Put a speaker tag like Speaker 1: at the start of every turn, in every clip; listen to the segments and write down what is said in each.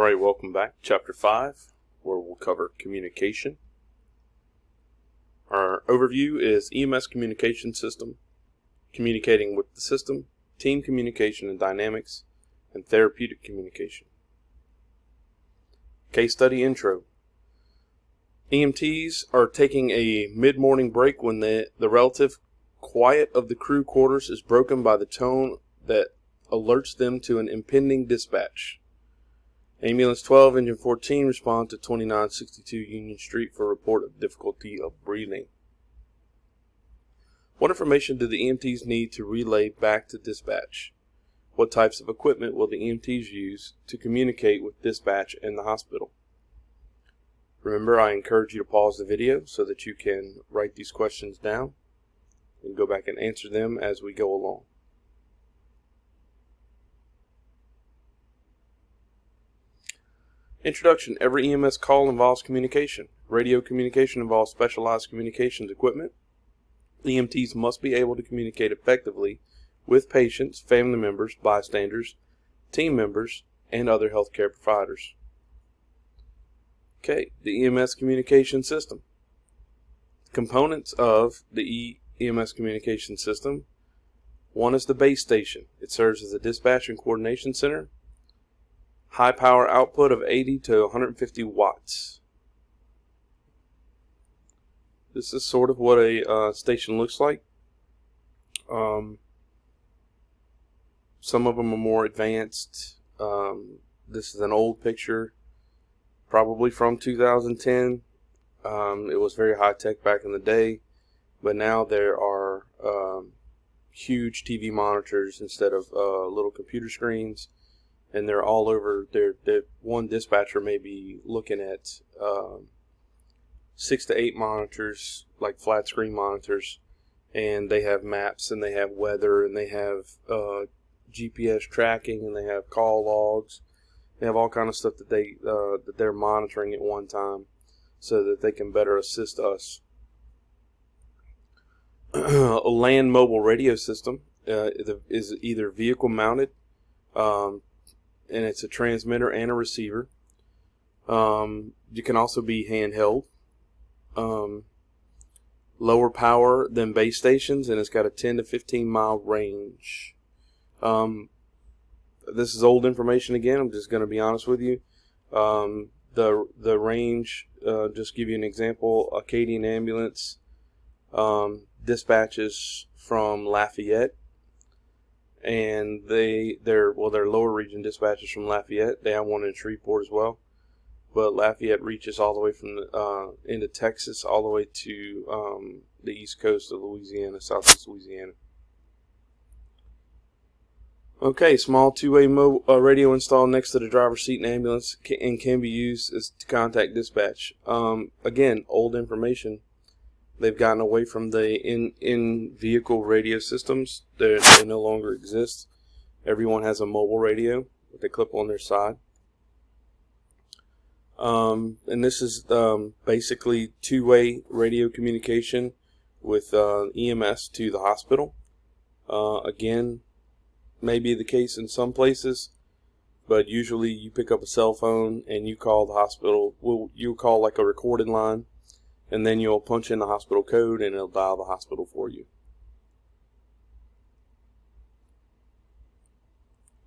Speaker 1: Alright, welcome back. Chapter 5, where we'll cover communication. Our overview is EMS Communication System, communicating with the system, team communication and dynamics, and therapeutic communication. Case study intro. EMTs are taking a mid-morning break when the relative quiet of the crew quarters is broken by the tone that alerts them to an impending dispatch. Ambulance 12, Engine 14 respond to 2962 Union Street for a report of difficulty of breathing. What information do the EMTs need to relay back to dispatch? What types of equipment will the EMTs use to communicate with dispatch and the hospital? Remember, I encourage you to pause the video so that you can write these questions down and go back and answer them as we go along. Introduction. Every EMS call involves communication. Radio communication involves specialized communications equipment. EMTs must be able to communicate effectively with patients, family members, bystanders, team members, and other healthcare providers. Okay, the EMS communication system. Components of the EMS communication system. One is the base station. It serves as a dispatch and coordination center. High power output of 80 to 150 watts. This is sort of what a station looks like. Some of them are more advanced. This is an old picture, probably from 2010. It was very high tech back in the day, but now there are huge TV monitors instead of little computer screens. And they're all over. One dispatcher may be looking at 6 to 8 monitors, like flat screen monitors, and they have maps, and they have weather, and they have GPS tracking, and they have call logs. They have all kind of stuff that they're monitoring at one time, so that they can better assist us. A land mobile radio system is either vehicle mounted. And it's a transmitter and a receiver. You can also be handheld. Lower power than base stations, and it's got a 10 to 15 mile range. This is old information again. I'm just going to be honest with you. The range, just give you an example. Acadian Ambulance dispatches from Lafayette. And they're lower region dispatchers from Lafayette. They have one in Shreveport as well, but Lafayette reaches all the way from into Texas, all the way to the east coast of Louisiana, southeast Louisiana. Okay, small two-way radio installed next to the driver's seat in ambulance and can be used to contact dispatch. Again, old information. They've gotten away from the in-vehicle radio systems. They no longer exist. Everyone has a mobile radio that they clip on their side. And this is basically two-way radio communication with EMS to the hospital. Again, may be the case in some places, but usually you pick up a cell phone and you call the hospital. You call like a recorded line. And then you'll punch in the hospital code and it'll dial the hospital for you.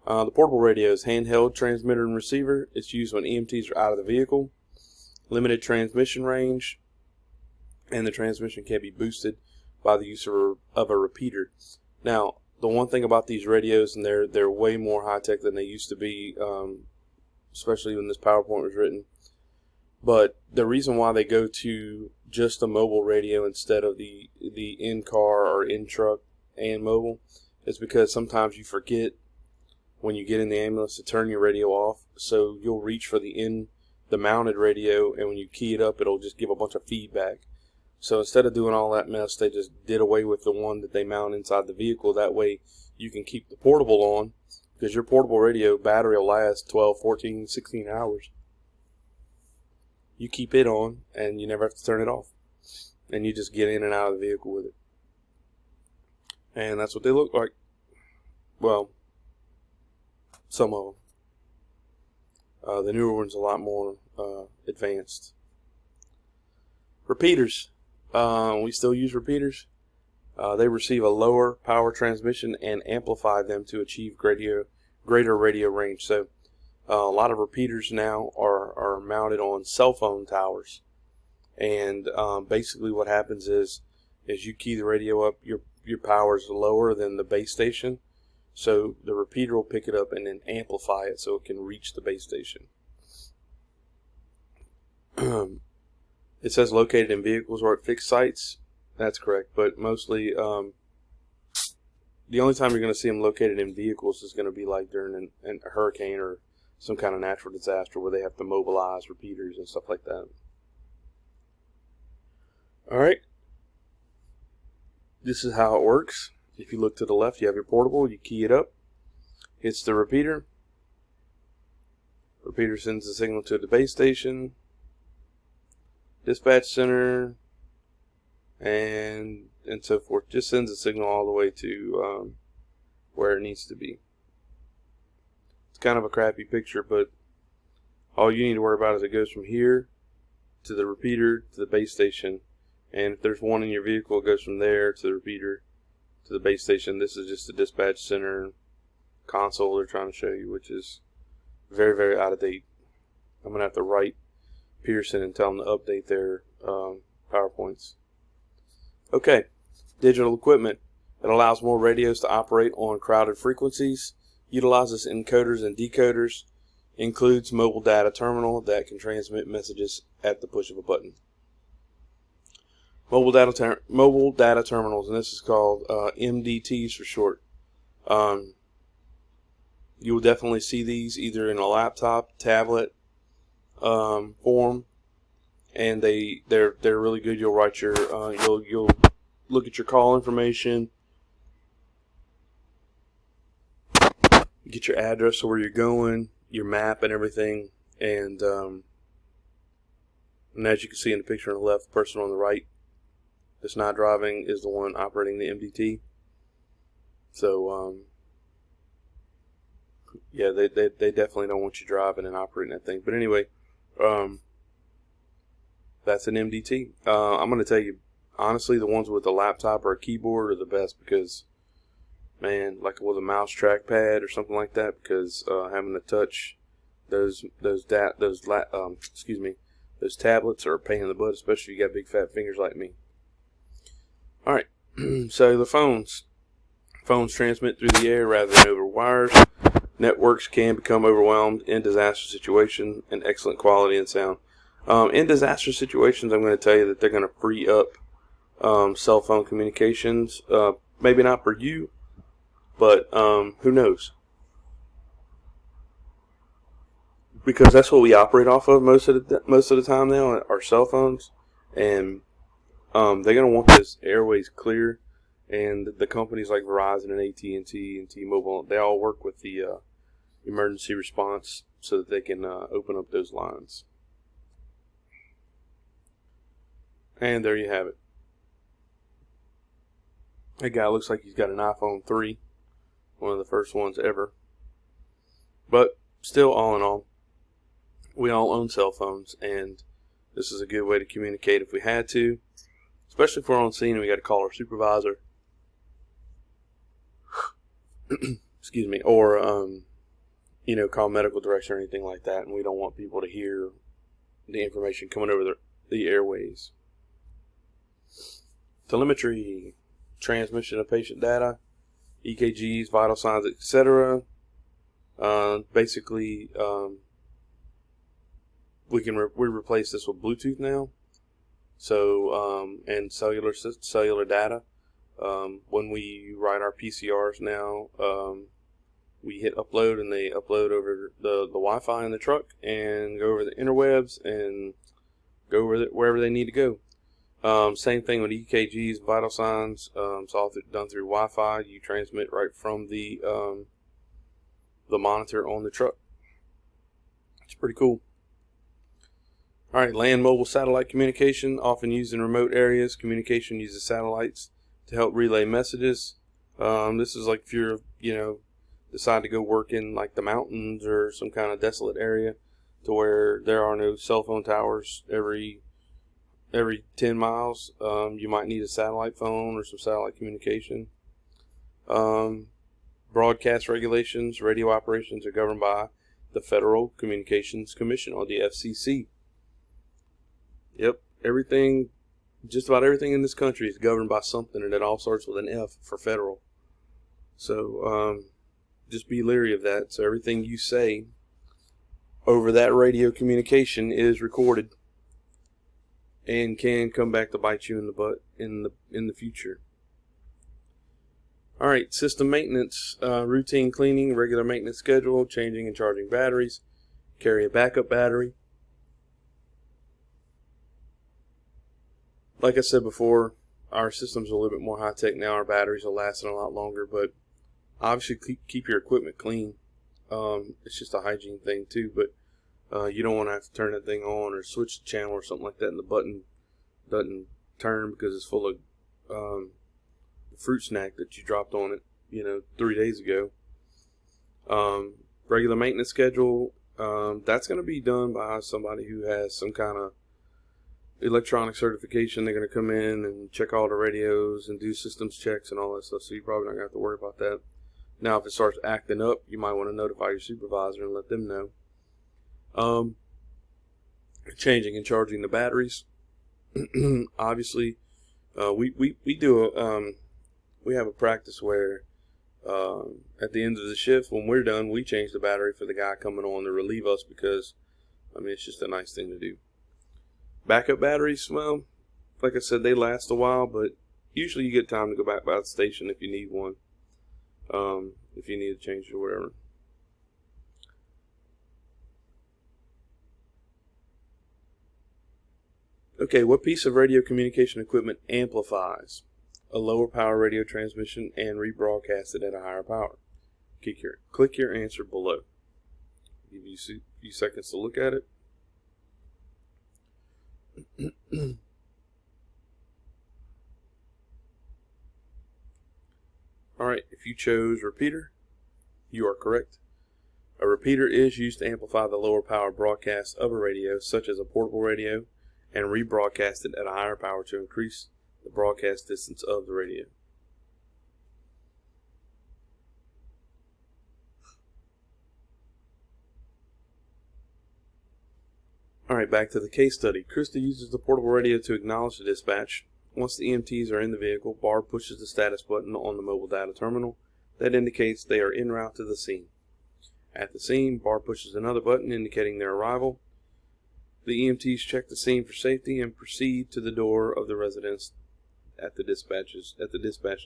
Speaker 1: The portable radio is handheld transmitter and receiver. It's used when EMTs are out of the vehicle. Limited transmission range. And the transmission can be boosted by the use of a repeater. Now, the one thing about these radios, and they're way more high tech than they used to be, especially when this PowerPoint was written. But the reason why they go to just a mobile radio instead of the in-car or in-truck and mobile is because sometimes you forget when you get in the ambulance to turn your radio off. So you'll reach for the mounted radio, and when you key it up, it'll just give a bunch of feedback. So instead of doing all that mess, they just did away with the one that they mount inside the vehicle. That way you can keep the portable on, because your portable radio battery will last 12, 14, 16 hours. You keep it on, and you never have to turn it off. And you just get in and out of the vehicle with it. And that's what they look like. Well, some of them. The newer one's a lot more advanced. Repeaters. We still use repeaters. They receive a lower power transmission and amplify them to achieve greater radio range. So a lot of repeaters now are mounted on cell phone towers. And basically what happens is you key the radio up, your power is lower than the base station. So the repeater will pick it up and then amplify it so it can reach the base station. It says located in vehicles or at fixed sites. That's correct, but mostly the only time you're going to see them located in vehicles is going to be like during a hurricane or some kind of natural disaster where they have to mobilize repeaters and stuff like that. Alright, this is how it works. If you look to the left, you have your portable, you key it up, hits the repeater. Repeater sends the signal to the base station, dispatch center, and so forth. Just sends a signal all the way to where it needs to be. It's kind of a crappy picture, but all you need to worry about is it goes from here to the repeater to the base station. And if there's one in your vehicle, it goes from there to the repeater to the base station. This is just the dispatch center console they're trying to show you, which is very, very out of date. I'm going to have to write Pearson and tell them to update their PowerPoints. Okay, digital equipment. It allows more radios to operate on crowded frequencies, utilizes encoders and decoders, includes mobile data terminal that can transmit messages at the push of a button. Mobile data terminals, and this is called MDTs for short. You will definitely see these either in a laptop, tablet form, and they're really good. You'll write your you'll look at your call information, get your address of where you're going, your map and everything, and as you can see in the picture on the left, the person on the right that's not driving is the one operating the MDT. So yeah, they definitely don't want you driving and operating that thing. But anyway, that's an MDT. I'm going to tell you, honestly, the ones with a laptop or a keyboard are the best because, man, like with a mouse trackpad or something like that, because having to touch those tablets are a pain in the butt, especially if you got big fat fingers like me. All right, so the phones transmit through the air rather than over wires. Networks can become overwhelmed in disaster situations, and excellent quality and sound. In disaster situations, I'm going to tell you that they're going to free up cell phone communications. Maybe not for you, but who knows? Because that's what we operate off of most of the time now, our cell phones, and they're going to want those airways clear. And the companies like Verizon and AT&T and T-Mobile, they all work with the emergency response so that they can open up those lines. And there you have it. That guy looks like he's got an iPhone 3, one of the first ones ever. But still, all in all, we all own cell phones, and this is a good way to communicate if we had to, especially if we're on scene and we got to call our supervisor. Excuse me, or call medical direction or anything like that, and we don't want people to hear the information coming over the airways. Telemetry, transmission of patient data, EKGs, vital signs, etc. Basically, we replace this with Bluetooth now. So and cellular data. When we write our PCRs now, we hit upload, and they upload over the Wi-Fi in the truck and go over the interwebs and go wherever they need to go. Same thing with EKGs, vital signs. It's all done through Wi-Fi. You transmit right from the monitor on the truck. It's pretty cool. All right, land mobile satellite communication, often used in remote areas. Communication uses satellites to help relay messages. This is like if you're, decide to go work in like the mountains or some kind of desolate area. to where there are no cell phone towers every 10 miles. You might need a satellite phone or some satellite communication. Broadcast regulations, radio operations are governed by the Federal Communications Commission, or the FCC. Yep, just about everything in this country is governed by something, and it all starts with an F for federal. So just be leery of that. So everything you say over that radio communication is recorded and can come back to bite you in the butt in the future. All right, system maintenance, routine cleaning, regular maintenance schedule, changing and charging batteries, carry a backup battery. Like I said before, our system's a little bit more high-tech now. Our batteries are lasting a lot longer, but obviously keep your equipment clean. It's just a hygiene thing too, but you don't want to have to turn that thing on or switch the channel or something like that, and the button doesn't turn because it's full of fruit snack that you dropped on it, 3 days ago. Regular maintenance schedule, that's going to be done by somebody who has some kind of electronic certification. They're going to come in and check all the radios and do systems checks and all that stuff, so you're probably not going to have to worry about that. Now, if it starts acting up, you might want to notify your supervisor and let them know. Changing and charging the batteries. Obviously, we have a practice where at the end of the shift, when we're done, we change the battery for the guy coming on to relieve us, because it's just a nice thing to do. Backup batteries, well, like I said, they last a while, but usually you get time to go back by the station if you need one, if you need to change it or whatever. Okay, what piece of radio communication equipment amplifies a lower power radio transmission and rebroadcast it at a higher power? Click your answer below. I'll give you a few seconds to look at it. Alright, if you chose repeater, you are correct. A repeater is used to amplify the lower power broadcast of a radio, such as a portable radio, and rebroadcast it at a higher power to increase the broadcast distance of the radio. Alright, back to the case study. Krista uses the portable radio to acknowledge the dispatch. Once the EMTs are in the vehicle, Barb pushes the status button on the mobile data terminal. That indicates they are en route to the scene. At the scene, Barb pushes another button indicating their arrival. The EMTs check the scene for safety and proceed to the door of the residence at the dispatched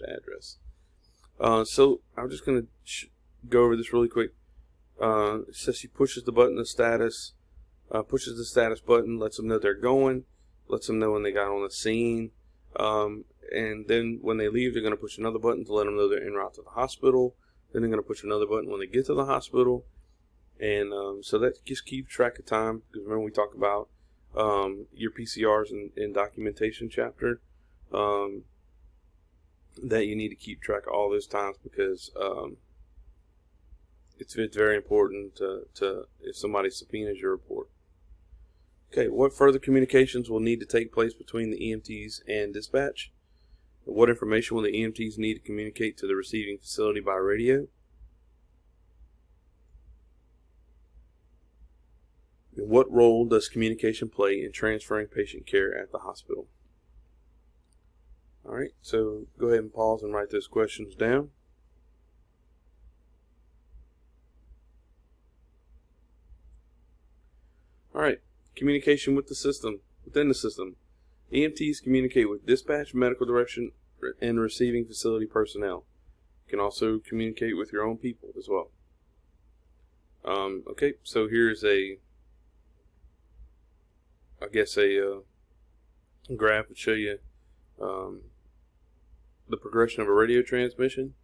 Speaker 1: address. So I'm just going to go over this really quick. It says she pushes the button of status. Pushes the status button, lets them know they're going, lets them know when they got on the scene, and then when they leave, they're going to push another button to let them know they're en route to the hospital. Then they're going to push another button when they get to the hospital, and so that just keeps track of time, because remember we talked about your PCRs in documentation chapter, that you need to keep track of all those times, because it's very important to if somebody subpoenas your report. Okay, what further communications will need to take place between the EMTs and dispatch? What information will the EMTs need to communicate to the receiving facility by radio? And what role does communication play in transferring patient care at the hospital? All right, so go ahead and pause and write those questions down. All right. Communication with the system, within the system. EMTs communicate with dispatch, medical direction, and receiving facility personnel. You can also communicate with your own people as well. Okay, so here's a graph to show you the progression of a radio transmission.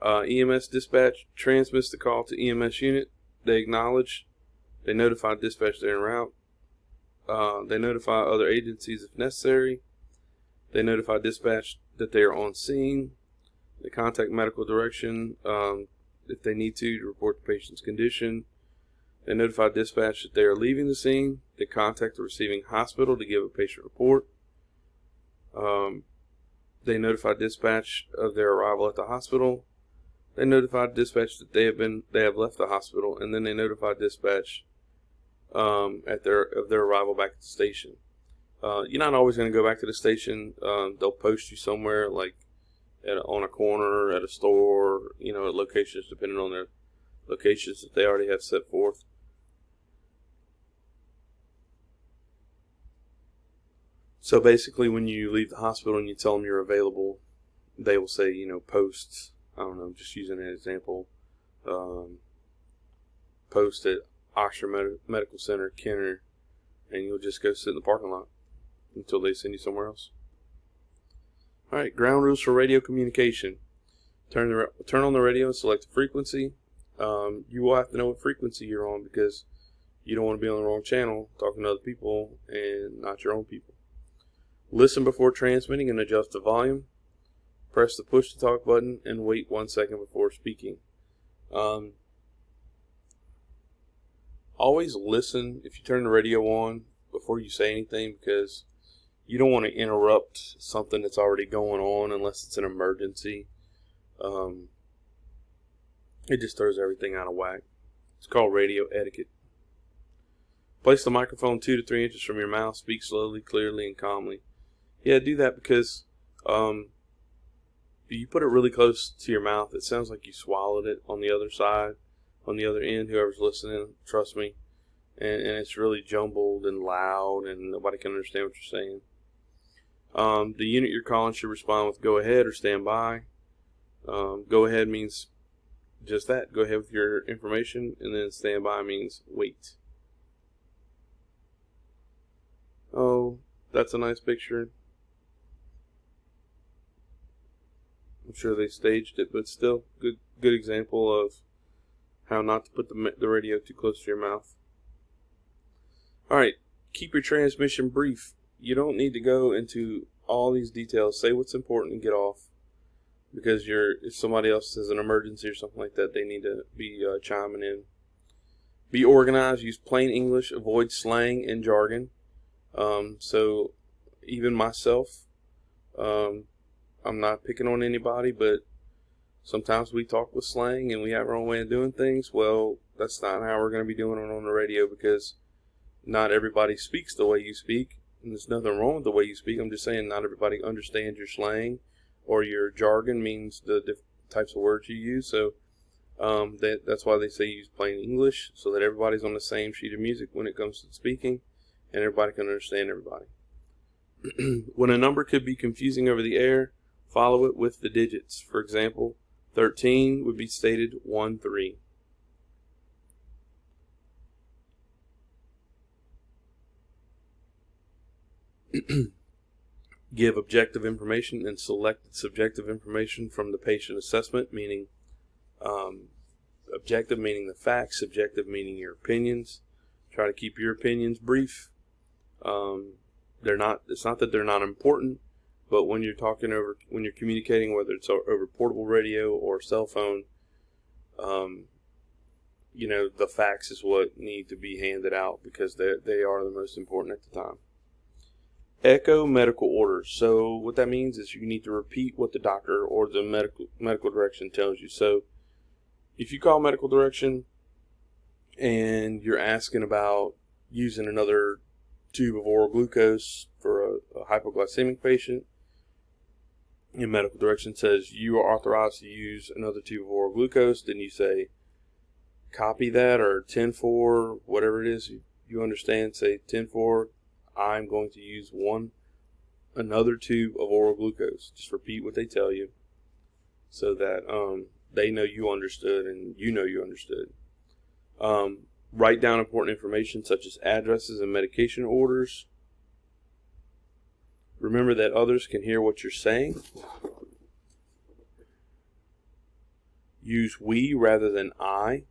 Speaker 1: EMS dispatch transmits the call to EMS unit. They acknowledge. They notify dispatch they're en route. They notify other agencies if necessary. They notify dispatch that they are on scene. They contact medical direction if they need to report the patient's condition. They notify dispatch that they are leaving the scene. They contact the receiving hospital to give a patient report. They notify dispatch of their arrival at the hospital. They notify dispatch that they have left the hospital, and then they notify dispatch of their arrival back at the station. You're not always going to go back to the station. They'll post you somewhere, like on a corner, at a store, at locations, depending on their locations that they already have set forth. So basically, when you leave the hospital and you tell them you're available, they will say, post, I don't know, just using an example, post at Oxford Medical Center, Kenner, and you'll just go sit in the parking lot until they send you somewhere else. All right, ground rules for radio communication. Turn on the radio and select the frequency. You will have to know what frequency you're on, because you don't want to be on the wrong channel talking to other people and not your own people. Listen before transmitting and adjust the volume. Press the push to talk button and wait 1 second before speaking. Always listen if you turn the radio on before you say anything, because you don't want to interrupt something that's already going on unless it's an emergency. It just throws everything out of whack. It's called radio etiquette. Place the microphone 2 to 3 inches from your mouth. Speak slowly, clearly, and calmly. Yeah, do that, because if you put it really close to your mouth, it sounds like you swallowed it on the other side, on the other end, whoever's listening, trust me. And it's really jumbled and loud, and nobody can understand what you're saying. The unit you're calling should respond with go ahead or stand by. Go ahead means just that. Go ahead with your information, and then stand by means wait. Oh, that's a nice picture. I'm sure they staged it, but still, good example of how not to put the radio too close to your mouth. All right, keep your transmission brief. You don't need to go into all these details. Say what's important and get off, because if somebody else has an emergency or something like that, they need to be chiming in. Be organized. Use plain English. Avoid slang and jargon. So even myself, I'm not picking on anybody, but sometimes we talk with slang and we have our own way of doing things. Well, that's not how we're going to be doing it on the radio, because not everybody speaks the way you speak, and there's nothing wrong with the way you speak. I'm just saying not everybody understands your slang, or your jargon means the different types of words you use. So that's why they say use plain English, so that everybody's on the same sheet of music when it comes to speaking, and everybody can understand everybody. When a number could be confusing over the air, follow it with the digits. For example, 13 would be stated 13. Give objective information and select subjective information from the patient assessment, meaning objective meaning the facts, subjective meaning your opinions. Try to keep your opinions brief. It's not that they're not important, but when you're communicating, whether it's over portable radio or cell phone, the facts is what need to be handed out, because they are the most important at the time. Echo medical orders. So what that means is you need to repeat what the doctor or the medical direction tells you. So if you call medical direction and you're asking about using another tube of oral glucose for a hypoglycemic patient, and medical direction says you are authorized to use another tube of oral glucose, then you say copy that, or 10-4, whatever it is you understand, say 10-4, I'm going to use another tube of oral glucose. Just repeat what they tell you, so that they know you understood and you know you understood. Write down important information such as addresses and medication orders. Remember that others can hear what you're saying. Use we rather than I.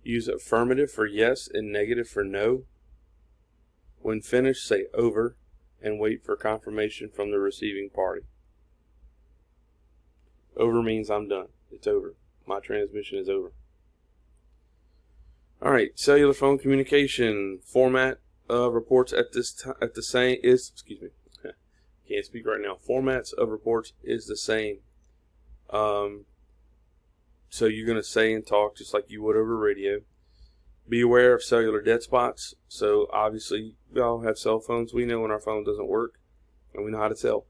Speaker 1: Use affirmative for yes and negative for no. When finished, say over and wait for confirmation from the receiving party. Over means I'm done. It's over. My transmission is over. All right, cellular phone communication format of reports at the same is, excuse me, can't speak right now. Formats of reports is the same. So you're going to say and talk just like you would over radio. Be aware of cellular dead spots. So obviously we all have cell phones. We know when our phone doesn't work, and we know how to tell.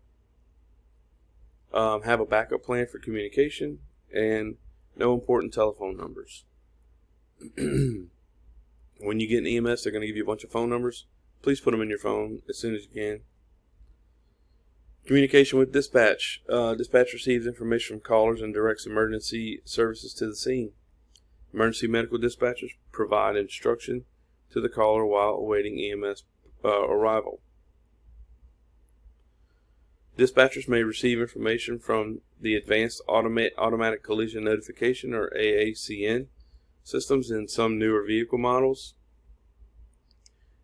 Speaker 1: Have a backup plan for communication, and no important telephone numbers. When you get an EMS, they're going to give you a bunch of phone numbers. Please put them in your phone as soon as you can. Communication with dispatch. Dispatch receives information from callers and directs emergency services to the scene. Emergency medical dispatchers provide instruction to the caller while awaiting EMS arrival. Dispatchers may receive information from the Advanced Automatic Collision Notification, or AACN, systems in some newer vehicle models.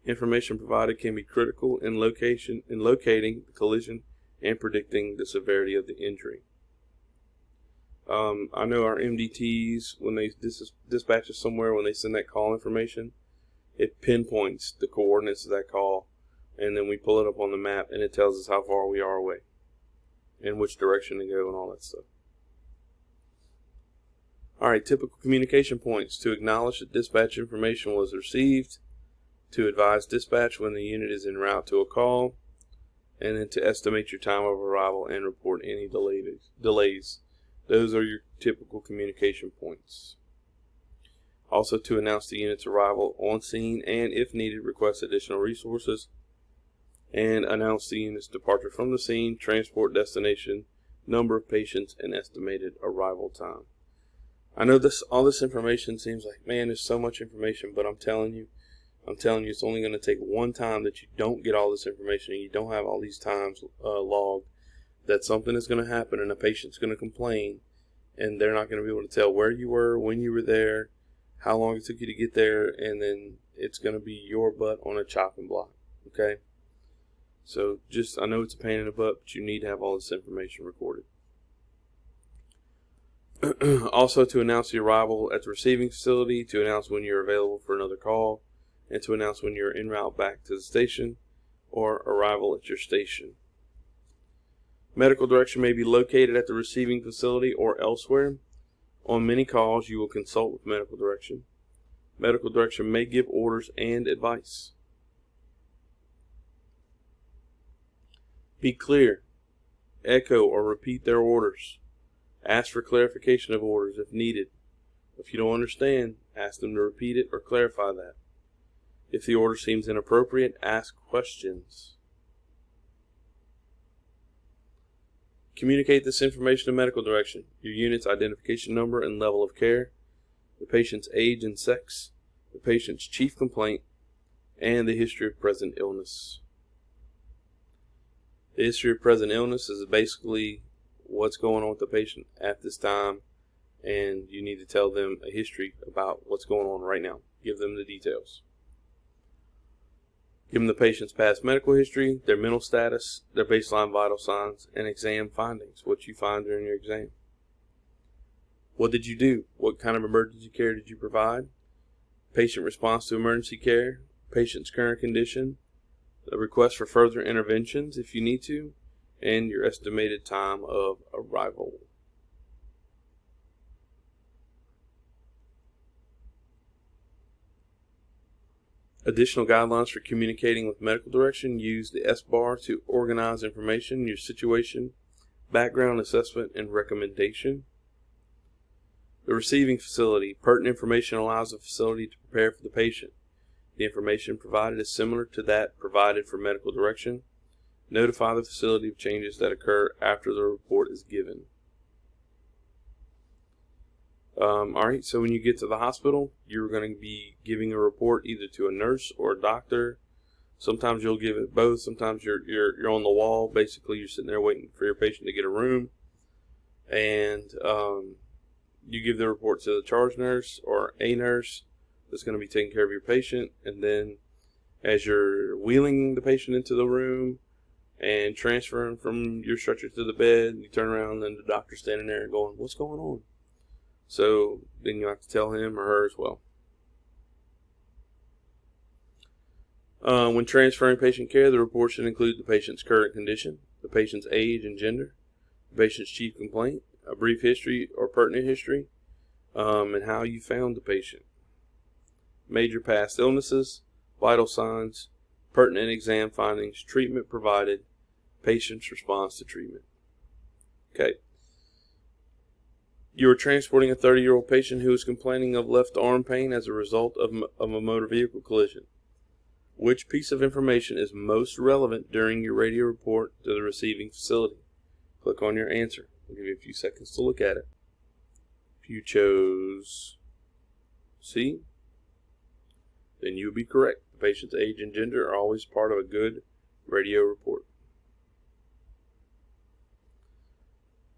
Speaker 1: Information provided can be critical in locating the collision and predicting the severity of the injury. I know our MDTs, when they dispatch us somewhere, when they send that call information, it pinpoints the coordinates of that call, and then we pull it up on the map, and it tells us how far we are away and which direction to go and all that stuff. All right, typical communication points: to acknowledge that dispatch information was received, to advise dispatch when the unit is en route to a call, and then to estimate your time of arrival and report any delays. Those are your typical communication points. Also, to announce the unit's arrival on scene and, if needed, request additional resources, and announce the unit's departure from the scene, transport destination, number of patients, and estimated arrival time. I know all this information seems like, man, there's so much information, but I'm telling you, it's only going to take one time that you don't get all this information and you don't have all these times logged, that something is going to happen and a patient's going to complain, and they're not going to be able to tell where you were, when you were there, how long it took you to get there, and then it's going to be your butt on a chopping block. Okay? So I know it's a pain in the butt, but you need to have all this information recorded. Also, to announce the arrival at the receiving facility, to announce when you're available for another call, and to announce when you're en route back to the station or arrival at your station. Medical direction may be located at the receiving facility or elsewhere. On many calls, you will consult with medical direction. Medical direction may give orders and advice. Be clear. Echo or repeat their orders. Ask for clarification of orders if needed. If you don't understand, ask them to repeat it or clarify that. If the order seems inappropriate, ask questions. Communicate this information to medical direction: your unit's identification number and level of care, the patient's age and sex, the patient's chief complaint, and the history of present illness. The history of present illness is basically what's going on with the patient at this time, and you need to tell them a history about what's going on right now. Give them the details. Give them the patient's past medical history, their mental status, their baseline vital signs, and exam findings, what you find during your exam. What did you do? What kind of emergency care did you provide? Patient response to emergency care, patient's current condition, the request for further interventions if you need to, and your estimated time of arrival. Additional guidelines for communicating with medical direction: use the S-bar to organize information, your situation, background assessment, and recommendation. The receiving facility. Pertinent information allows the facility to prepare for the patient. The information provided is similar to that provided for medical direction. Notify the facility of changes that occur after the report is given. Alright, so when you get to the hospital, you're going to be giving a report either to a nurse or a doctor. Sometimes you'll give it both. Sometimes you're on the wall. Basically, you're sitting there waiting for your patient to get a room, and you give the report to the charge nurse or a nurse that's going to be taking care of your patient. And then as you're wheeling the patient into the room and transferring from your stretcher to the bed, you turn around and the doctor's standing there going, "What's going on?" So then you have to tell him or her as well. When transferring patient care, the report should include the patient's current condition, the patient's age and gender, the patient's chief complaint, a brief history or pertinent history, and how you found the patient. Major past illnesses, vital signs, pertinent exam findings, treatment provided, patient's response to treatment. Okay. You are transporting a 30-year-old patient who is complaining of left arm pain as a result of a motor vehicle collision. Which piece of information is most relevant during your radio report to the receiving facility? Click on your answer. I'll give you a few seconds to look at it. If you chose C, then you would be correct. The patient's age and gender are always part of a good radio report.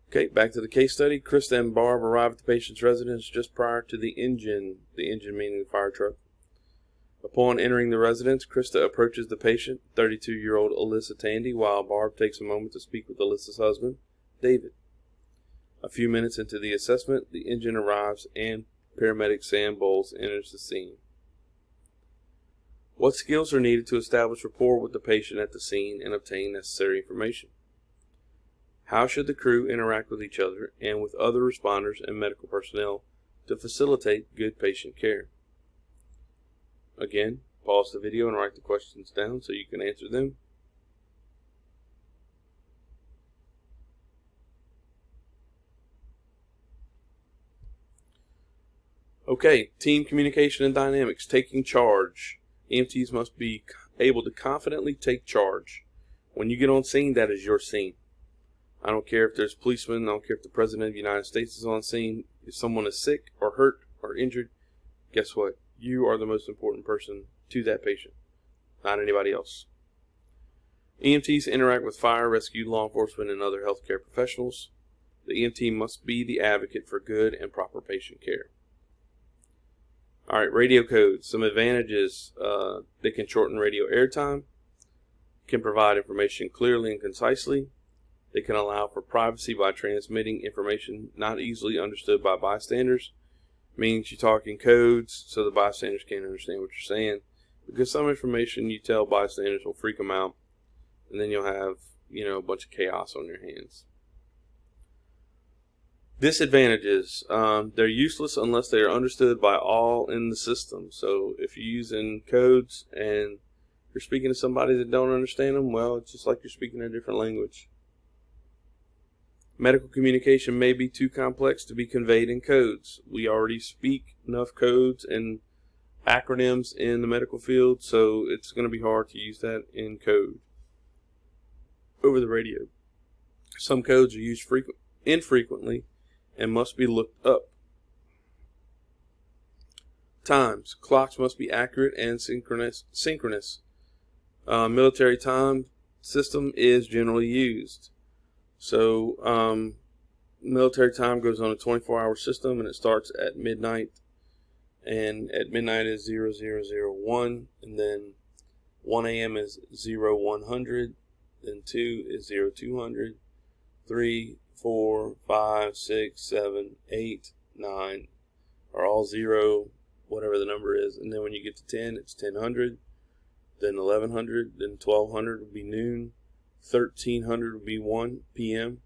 Speaker 1: Okay, back to the case study. Krista and Barb arrive at the patient's residence just prior to the engine meaning the fire truck. Upon entering the residence, Krista approaches the patient, 32-year-old Alyssa Tandy, while Barb takes a moment to speak with Alyssa's husband, David. A few minutes into the assessment, the engine arrives and paramedic Sam Bowles enters the scene. What skills are needed to establish rapport with the patient at the scene and obtain necessary information? How should the crew interact with each other and with other responders and medical personnel to facilitate good patient care? Again, pause the video and write the questions down so you can answer them. Okay, team communication and dynamics, taking charge. EMTs must be able to confidently take charge. When you get on scene, that is your scene. I don't care if there's policemen, I don't care if the President of the United States is on scene. If someone is sick or hurt or injured, guess what? You are the most important person to that patient, not anybody else. EMTs interact with fire, rescue, law enforcement, and other healthcare professionals. The EMT must be the advocate for good and proper patient care. All right, radio codes. Some advantages. They can shorten radio airtime, can provide information clearly and concisely. They can allow for privacy by transmitting information not easily understood by bystanders. Means you talk in codes so the bystanders can't understand what you're saying. Because some information you tell bystanders will freak them out, and then you'll have, a bunch of chaos on your hands. Disadvantages. They're useless unless they are understood by all in the system. So if you're using codes and you're speaking to somebody that don't understand them, well, it's just like you're speaking a different language. Medical communication may be too complex to be conveyed in codes. We already speak enough codes and acronyms in the medical field, so it's going to be hard to use that in code over the radio. Some codes are used infrequently and must be looked up. Times. Clocks must be accurate and synchronous. Military time system is generally used. So, military time goes on a 24-hour system, and it starts at midnight. And at midnight is 0001, and then 1 a.m. is 0100, then 2 is 0200, 3, 4, 5, 6, 7, 8, 9 are all 0, whatever the number is. And then when you get to 10, it's 1000, then 1100, then 1200 would be noon. 1300 would be 1 p.m.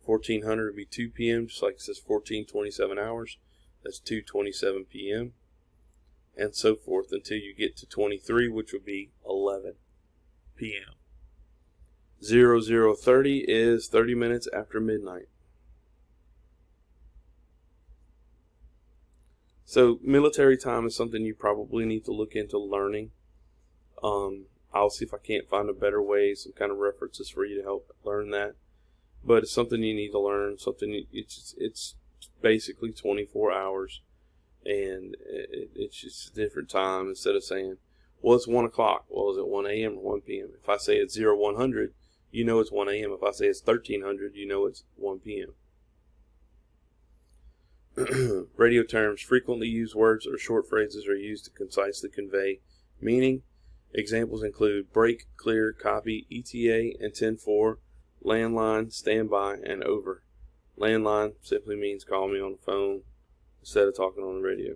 Speaker 1: 1400 would be 2 p.m. Just like it says 1427 hours. That's 2:27 p.m. And so forth until you get to 23, which would be 11 p.m. 0030 is 30 minutes after midnight. So military time is something you probably need to look into learning. I'll see if I can't find a better way, some kind of references for you to help learn that. But it's something you need to learn. It's basically 24 hours, and it's just a different time. Instead of saying, well, it's 1 o'clock. Well, is it 1 a.m. or 1 p.m.? If I say it's 0100, you know it's 1 a.m. If I say it's 1300, you know it's 1 p.m. Radio terms. Frequently used words or short phrases are used to concisely convey meaning. Examples include break, clear, copy, ETA, and 10-4, landline, standby, and over. Landline simply means call me on the phone instead of talking on the radio.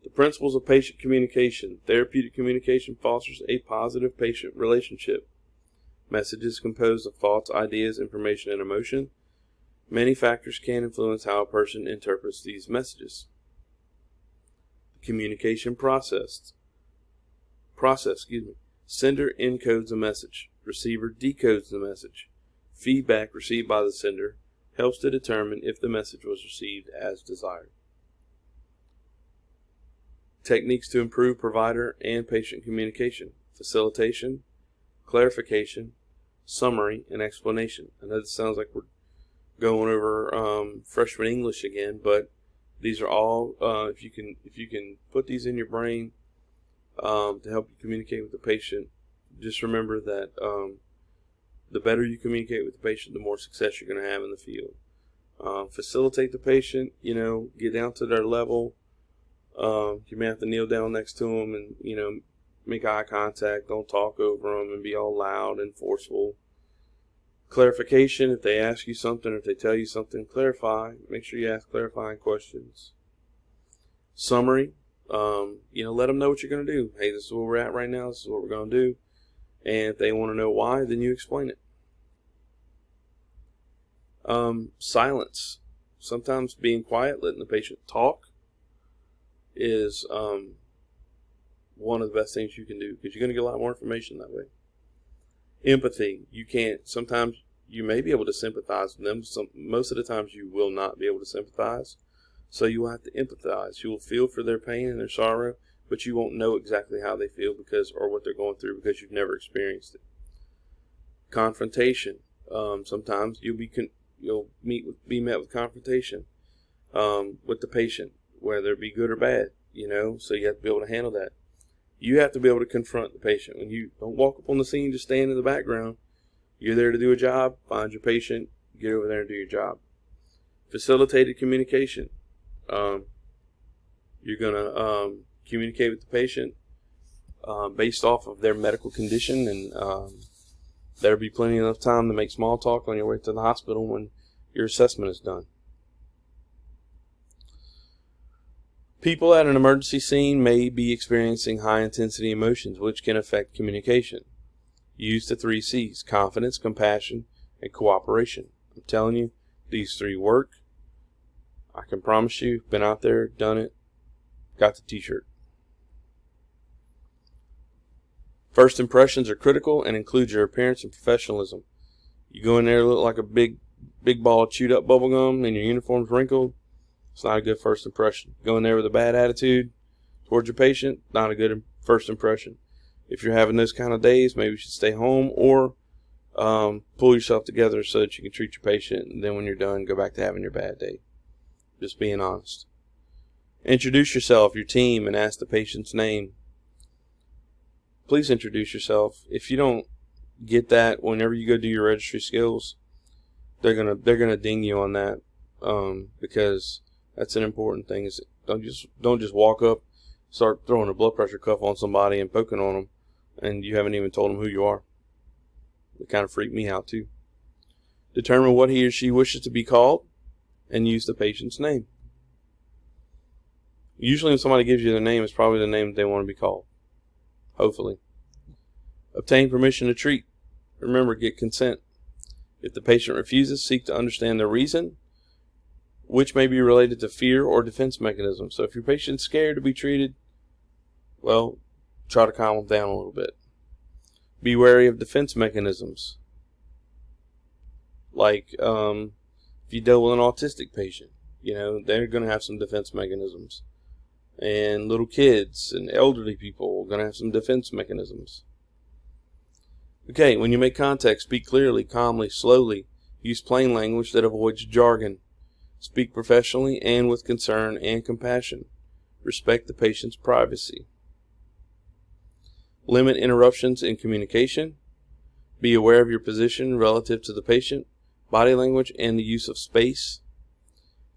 Speaker 1: The principles of patient communication. Therapeutic communication fosters a positive patient relationship. Message is composed of thoughts, ideas, information, and emotion. Many factors can influence how a person interprets these messages. The communication process. Sender encodes a message. Receiver decodes the message. Feedback received by the sender helps to determine if the message was received as desired. Techniques to improve provider and patient communication. Facilitation, clarification, summary, and explanation. I know this sounds like we're going over freshman English again, but these are all, if you can put these in your brain to help you communicate with the patient, just remember that the better you communicate with the patient, the more success you're going to have in the field. Facilitate the patient, get down to their level. You may have to kneel down next to them and, make eye contact. Don't talk over them and be all loud and forceful. Clarification, if they ask you something or if they tell you something, clarify. Make sure you ask clarifying questions. Summary, let them know what you're going to do. Hey, this is where we're at right now. This is what we're going to do. And if they want to know why, then you explain it. Silence. Sometimes being quiet, letting the patient talk, is one of the best things you can do, because you're going to get a lot more information that way. Empathy. Sometimes you may be able to sympathize with them. Most of the times you will not be able to sympathize. So you will have to empathize. You will feel for their pain and their sorrow, but you won't know exactly how they feel or what they're going through, because you've never experienced it. Confrontation. Sometimes you'll be met with confrontation with the patient, whether it be good or bad, so you have to be able to handle that. You have to be able to confront the patient. When you don't walk up on the scene, just stand in the background. You're there to do a job. Find your patient, get over there and do your job. Facilitated communication. You're going to communicate with the patient based off of their medical condition, and there'll be plenty enough time to make small talk on your way to the hospital when your assessment is done. People at an emergency scene may be experiencing high-intensity emotions, which can affect communication. Use the 3 C's: confidence, compassion, and cooperation. I'm telling you, these 3 work. I can promise you, been out there, done it, got the t-shirt. First impressions are critical and include your appearance and professionalism. You go in there, look like a big ball of chewed up bubble gum and your uniform's wrinkled. It's not a good first impression. Go in there with a bad attitude towards your patient, not a good first impression. If you're having those kind of days, maybe you should stay home or pull yourself together so that you can treat your patient, and then when you're done, go back to having your bad day. Just being honest. Introduce yourself, your team, and ask the patient's name. Please introduce yourself. If you don't get that whenever you go do your registry skills, they're gonna ding you on that, because that's an important thing. Is don't just walk up, start throwing a blood pressure cuff on somebody and poking on them, and you haven't even told them who you are. It kind of freaked me out too. Determine what he or she wishes to be called, and use the patient's name. Usually when somebody gives you their name, it's probably the name that they want to be called. Hopefully. Obtain permission to treat. Remember, get consent. If the patient refuses, seek to understand the reason, which may be related to fear or defense mechanisms. So if your patient's scared to be treated, well, try to calm them down a little bit. Be wary of defense mechanisms. Like if you deal with an autistic patient, they're going to have some defense mechanisms. And little kids and elderly people are going to have some defense mechanisms. Okay, when you make contact, speak clearly, calmly, slowly. Use plain language that avoids jargon. Speak professionally and with concern and compassion. Respect the patient's privacy. Limit interruptions in communication. Be aware of your position relative to the patient, body language, and the use of space.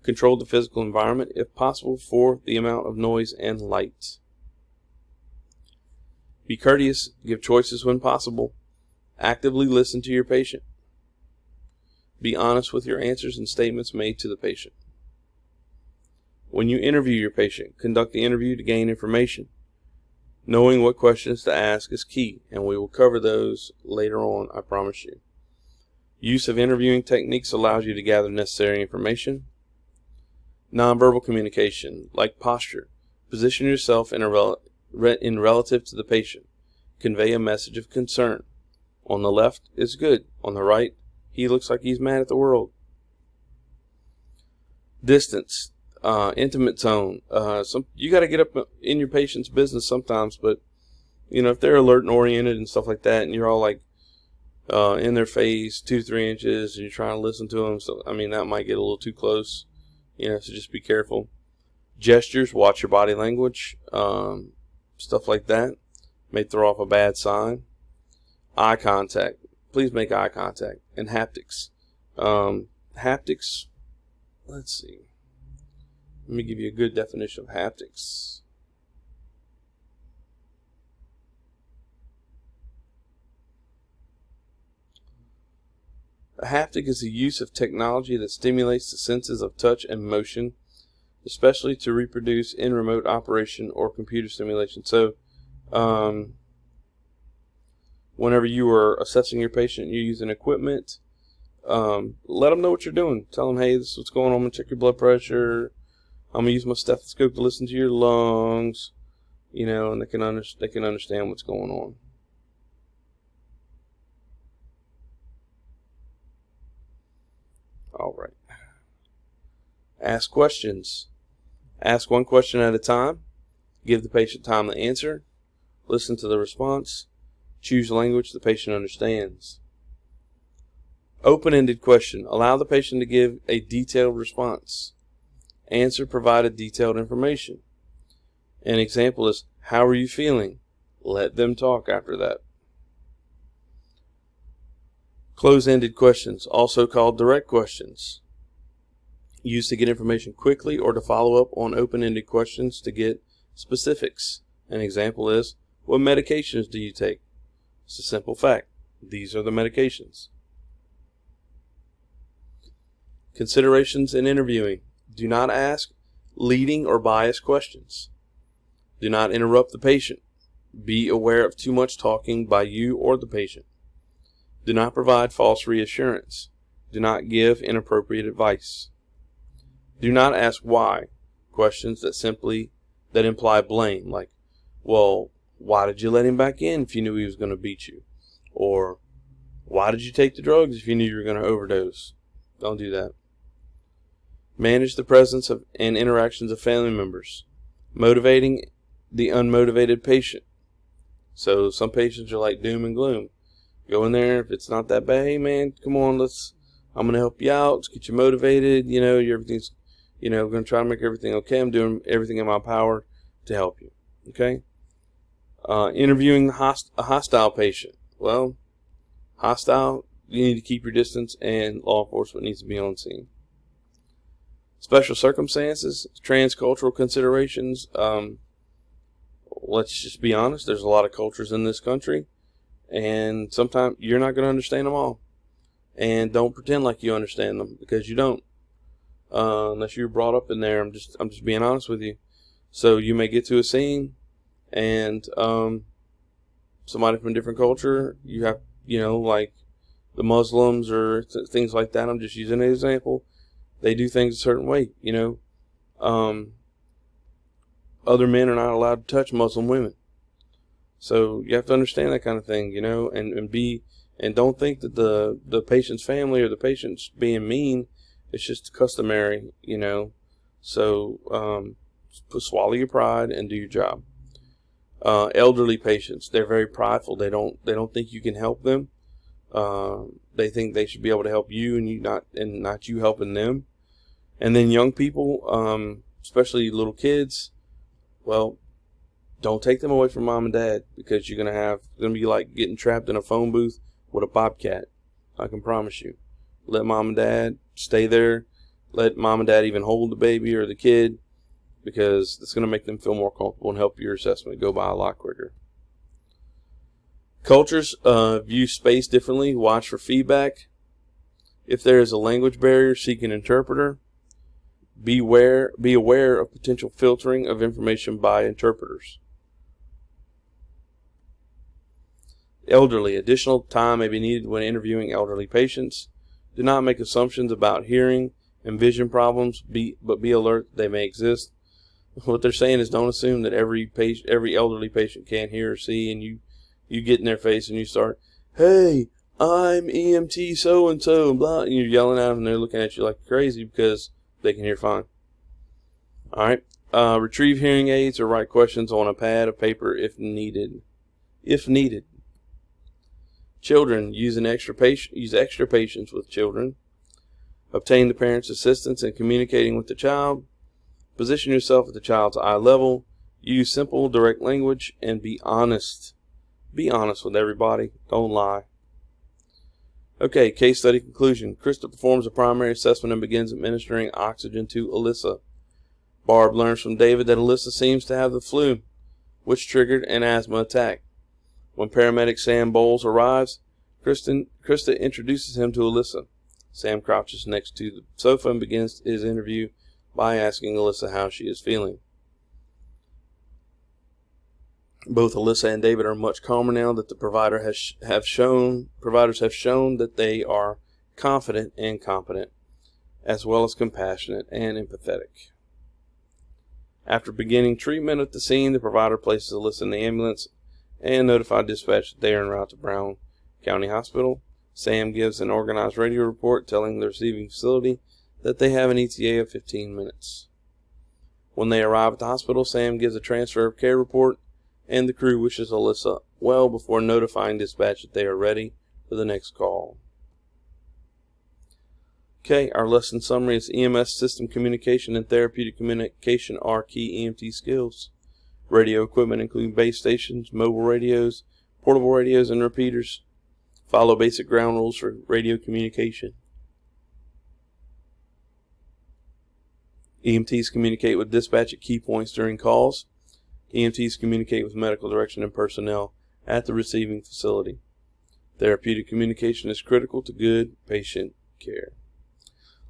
Speaker 1: Control the physical environment, if possible, for the amount of noise and light. Be courteous. Give choices when possible. Actively listen to your patient. Be honest with your answers and statements made to the patient. When you interview your patient, conduct the interview to gain information. Knowing what questions to ask is key, and we will cover those later on, I promise you. Use of interviewing techniques allows you to gather necessary information. Nonverbal communication, like posture. Position yourself in relative to the patient. Convey a message of concern. On the left is good. On the right, he looks like he's mad at the world. Distance, intimate tone. You got to get up in your patient's business sometimes, but if they're alert and oriented and stuff like that, and you're all like in their face 2-3 inches, and you're trying to listen to them, so that might get a little too close. So just be careful. Gestures, watch your body language, stuff like that may throw off a bad sign. Eye contact, please make eye contact. And haptics. Haptics, let's see. Let me give you a good definition of haptics. A haptic is the use of technology that stimulates the senses of touch and motion, especially to reproduce in remote operation or computer simulation. So, whenever you are assessing your patient, you're using equipment, let them know what you're doing. Tell them, hey, this is what's going on. I'm going to check your blood pressure. I'm going to use my stethoscope to listen to your lungs, and they can understand what's going on. All right. Ask questions. Ask one question at a time. Give the patient time to answer. Listen to the response. Choose language the patient understands. Open-ended question. Allow the patient to give a detailed response. Answer provided detailed information. An example is, how are you feeling? Let them talk after that. Close-ended questions, also called direct questions. Used to get information quickly or to follow up on open-ended questions to get specifics. An example is, what medications do you take? It's a simple fact. These are the medications. Considerations in interviewing. Do not ask leading or biased questions. Do not interrupt the patient. Be aware of too much talking by you or the patient. Do not provide false reassurance. Do not give inappropriate advice. Do not ask why. Questions that imply blame, like, well, why did you let him back in if you knew he was going to beat you? Or, why did you take the drugs if you knew you were going to overdose? Don't do that. Manage the presence of and interactions of family members. Motivating the unmotivated patient. So some patients are like doom and gloom. Go in there, if it's not that bad, hey man, come on, I'm going to help you out, let's get you motivated, everything's, we're going to try to make everything okay, I'm doing everything in my power to help you, okay? Interviewing a hostile patient. Well, hostile, you need to keep your distance, and law enforcement needs to be on scene. Special circumstances, transcultural considerations. Let's just be honest, there's a lot of cultures in this country, and sometimes you're not going to understand them all. And don't pretend like you understand them, because you don't. Unless you're brought up in there, I'm just being honest with you. So you may get to a scene, and somebody from a different culture, you have, like the Muslims or things like that. I'm just using an example. They do things a certain way, Other men are not allowed to touch Muslim women. So you have to understand that kind of thing, and don't think that the patient's family or the patient's being mean. It's just customary, So swallow your pride and do your job. Elderly patients, they're very prideful. They don't think you can help them. They think they should be able to help you, and not you helping them. And then young people, especially little kids, well, don't take them away from mom and dad, because you're gonna be like getting trapped in a phone booth with a bobcat. I can promise you. Let mom and dad stay there. Let mom and dad even hold the baby or the kid, because it's gonna make them feel more comfortable and help your assessment go by a lot quicker. Cultures view space differently. Watch for feedback. If there is a language barrier, seek an interpreter. Be aware of potential filtering of information by interpreters. Elderly. Additional time may be needed when interviewing elderly patients. Do not make assumptions about hearing and vision problems, but be alert that they may exist. What they're saying is don't assume that every elderly patient can't hear or see, and you get in their face and you start, "Hey, I'm EMT so-and-so," and blah, and you're yelling at them and they're looking at you like crazy because they can hear fine. Alright, retrieve hearing aids or write questions on a pad of paper if needed. Children, use extra patience with children. Obtain the parent's assistance in communicating with the child. Position yourself at the child's eye level. Use simple, direct language, and be honest. Be honest with everybody. Don't lie. Okay, case study conclusion. Krista performs a primary assessment and begins administering oxygen to Alyssa. Barb learns from David that Alyssa seems to have the flu, which triggered an asthma attack. When paramedic Sam Bowles arrives, Krista introduces him to Alyssa. Sam crouches next to the sofa and begins his interview by asking Alyssa how she is feeling. Both Alyssa and David are much calmer now that the providers have shown that they are confident and competent, as well as compassionate and empathetic. After beginning treatment at the scene, the provider places Alyssa in the ambulance and notifies dispatch that they are en route to Brown County Hospital. Sam gives an organized radio report telling the receiving facility that they have an ETA of 15 minutes. When they arrive at the hospital, Sam gives a transfer of care report, and the crew wishes Alyssa well before notifying dispatch that they are ready for the next call. Okay, our lesson summary is EMS system communication and therapeutic communication are key EMT skills. Radio equipment including base stations, mobile radios, portable radios, and repeaters. Follow basic ground rules for radio communication. EMTs communicate with dispatch at key points during calls. EMTs communicate with medical direction and personnel at the receiving facility. Therapeutic communication is critical to good patient care.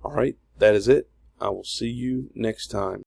Speaker 1: Alright, that is it. I will see you next time.